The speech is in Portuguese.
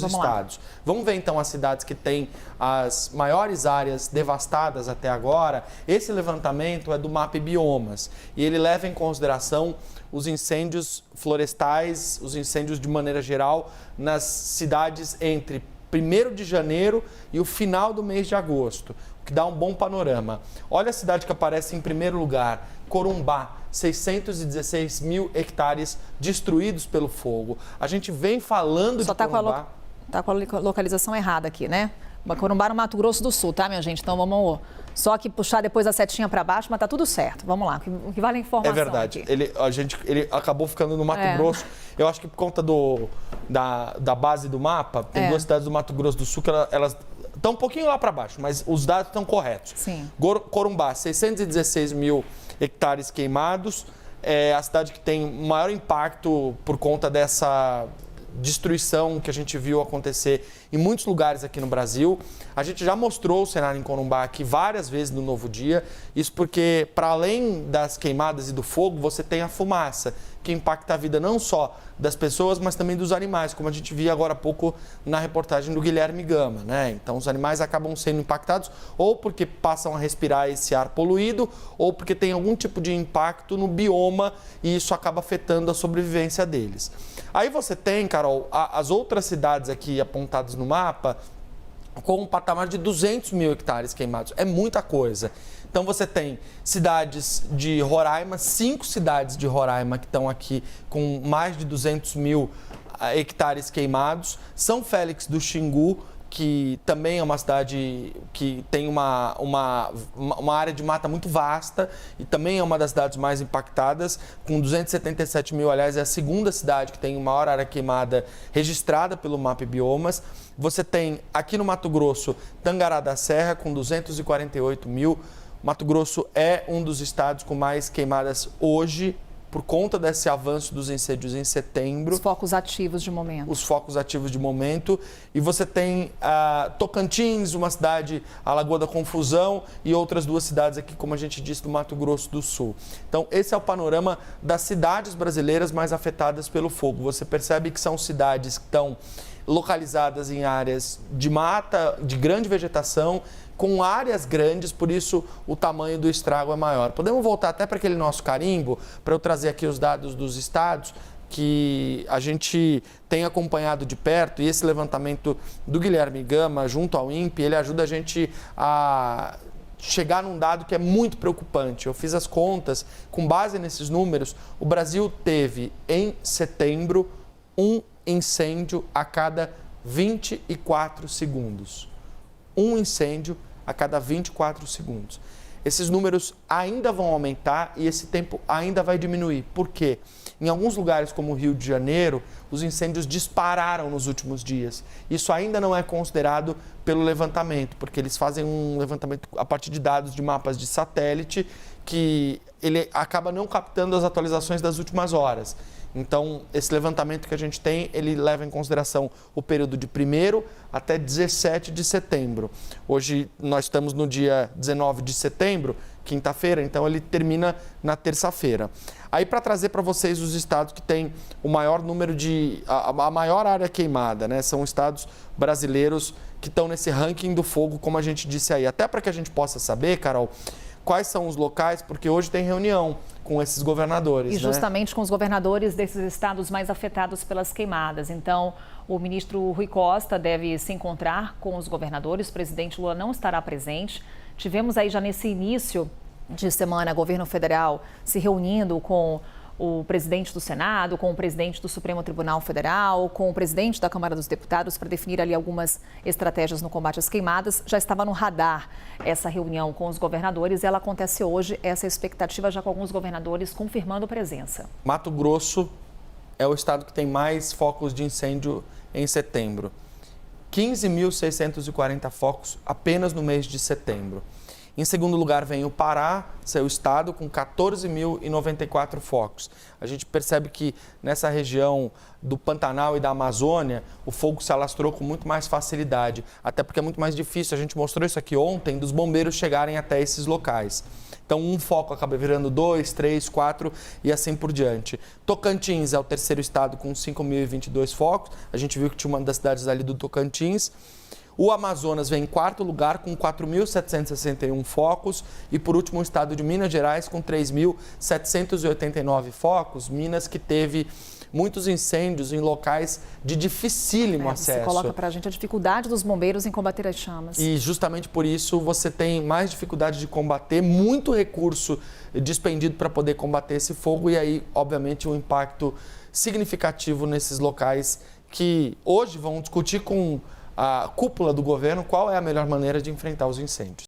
dos Vamos estados. Lá. Vamos ver então as cidades que têm as maiores áreas devastadas até agora. Esse levantamento é do MAP Biomas e ele leva em consideração os incêndios florestais, os incêndios de maneira geral nas cidades entre 1º de janeiro e o final do mês de agosto, o que dá um bom panorama. Olha a cidade que aparece em primeiro lugar, Corumbá, 616 mil hectares destruídos pelo fogo. A gente vem falando de Corumbá... Está com a localização errada aqui, né? Corumbá no Mato Grosso do Sul, tá, minha gente? Então vamos só que puxar depois a setinha para baixo, mas tá tudo certo. Vamos lá, o que vale a informação. É verdade, ele acabou ficando no Mato Grosso. Eu acho que por conta da base do mapa, tem 2 cidades do Mato Grosso do Sul que elas estão um pouquinho lá para baixo, mas os dados estão corretos. Sim. Corumbá, 616 mil hectares queimados, é a cidade que tem maior impacto por conta dessa destruição que a gente viu acontecer em muitos lugares aqui no Brasil. A gente já mostrou o cenário em Corumbá aqui várias vezes no Novo Dia, isso porque, para além das queimadas e do fogo, você tem a fumaça, que impacta a vida não só das pessoas, mas também dos animais, como a gente via agora há pouco na reportagem do Guilherme Gama, né? Então, os animais acabam sendo impactados ou porque passam a respirar esse ar poluído, ou porque tem algum tipo de impacto no bioma e isso acaba afetando a sobrevivência deles. Aí você tem, Carol, as outras cidades aqui apontadas no mapa com um patamar de 200 mil hectares queimados. É muita coisa. Então você tem cidades de Roraima, 5 cidades de Roraima que estão aqui com mais de 200 mil hectares queimados. São Félix do Xingu, que também é uma cidade que tem uma área de mata muito vasta e também é uma das cidades mais impactadas, com 277 mil, aliás, é a segunda cidade que tem maior área queimada registrada pelo MAP Biomas. Você tem aqui no Mato Grosso, Tangará da Serra, com 248 mil. Mato Grosso é um dos estados com mais queimadas hoje, por conta desse avanço dos incêndios em setembro. Os focos ativos de momento. Os focos ativos de momento. E você tem Tocantins, uma cidade, a Lagoa da Confusão, e outras 2 cidades aqui, como a gente disse, do Mato Grosso do Sul. Então, esse é o panorama das cidades brasileiras mais afetadas pelo fogo. Você percebe que são cidades que estão localizadas em áreas de mata, de grande vegetação, com áreas grandes, por isso o tamanho do estrago é maior. Podemos voltar até para aquele nosso carimbo, para eu trazer aqui os dados dos estados que a gente tem acompanhado de perto, e esse levantamento do Guilherme Gama, junto ao INPE, ele ajuda a gente a chegar num dado que é muito preocupante. Eu fiz as contas, com base nesses números, o Brasil teve, em setembro, um incêndio a cada 24 segundos. Um incêndio a cada 24 segundos. Esses números ainda vão aumentar e esse tempo ainda vai diminuir. Por quê? Em alguns lugares, como o Rio de Janeiro, os incêndios dispararam nos últimos dias. Isso ainda não é considerado pelo levantamento, porque eles fazem um levantamento a partir de dados de mapas de satélite que ele acaba não captando as atualizações das últimas horas. Então, esse levantamento que a gente tem, ele leva em consideração o período de 1º até 17 de setembro. Hoje nós estamos no dia 19 de setembro, quinta-feira, então ele termina na terça-feira. Aí, para trazer para vocês os estados que têm o maior número a maior área queimada, né? São estados brasileiros que estão nesse ranking do fogo, como a gente disse aí. Até para que a gente possa saber, Carol, quais são os locais, porque hoje tem reunião com esses governadores. E justamente com os governadores desses estados mais afetados pelas queimadas. Então, o ministro Rui Costa deve se encontrar com os governadores, o presidente Lula não estará presente. Tivemos aí já nesse início de semana, governo federal se reunindo com o presidente do Senado, com o presidente do Supremo Tribunal Federal, com o presidente da Câmara dos Deputados para definir ali algumas estratégias no combate às queimadas. Já estava no radar essa reunião com os governadores e ela acontece hoje, essa expectativa já com alguns governadores confirmando presença. Mato Grosso é o estado que tem mais focos de incêndio em setembro. 15.640 focos apenas no mês de setembro. Em segundo lugar vem o Pará, seu estado, com 14.094 focos. A gente percebe que nessa região do Pantanal e da Amazônia, o fogo se alastrou com muito mais facilidade, até porque é muito mais difícil, a gente mostrou isso aqui ontem, dos bombeiros chegarem até esses locais. Então, um foco acaba virando 2, 3, 4 e assim por diante. Tocantins é o terceiro estado com 5.022 focos. A gente viu que tinha uma das cidades ali do Tocantins. O Amazonas vem em quarto lugar com 4.761 focos e, por último, o estado de Minas Gerais com 3.789 focos. Minas que teve muitos incêndios em locais de dificílimo acesso. Você coloca para a gente a dificuldade dos bombeiros em combater as chamas. E justamente por isso você tem mais dificuldade de combater, muito recurso despendido para poder combater esse fogo e aí, obviamente, um impacto significativo nesses locais que hoje vão discutir com a cúpula do governo qual é a melhor maneira de enfrentar os incêndios.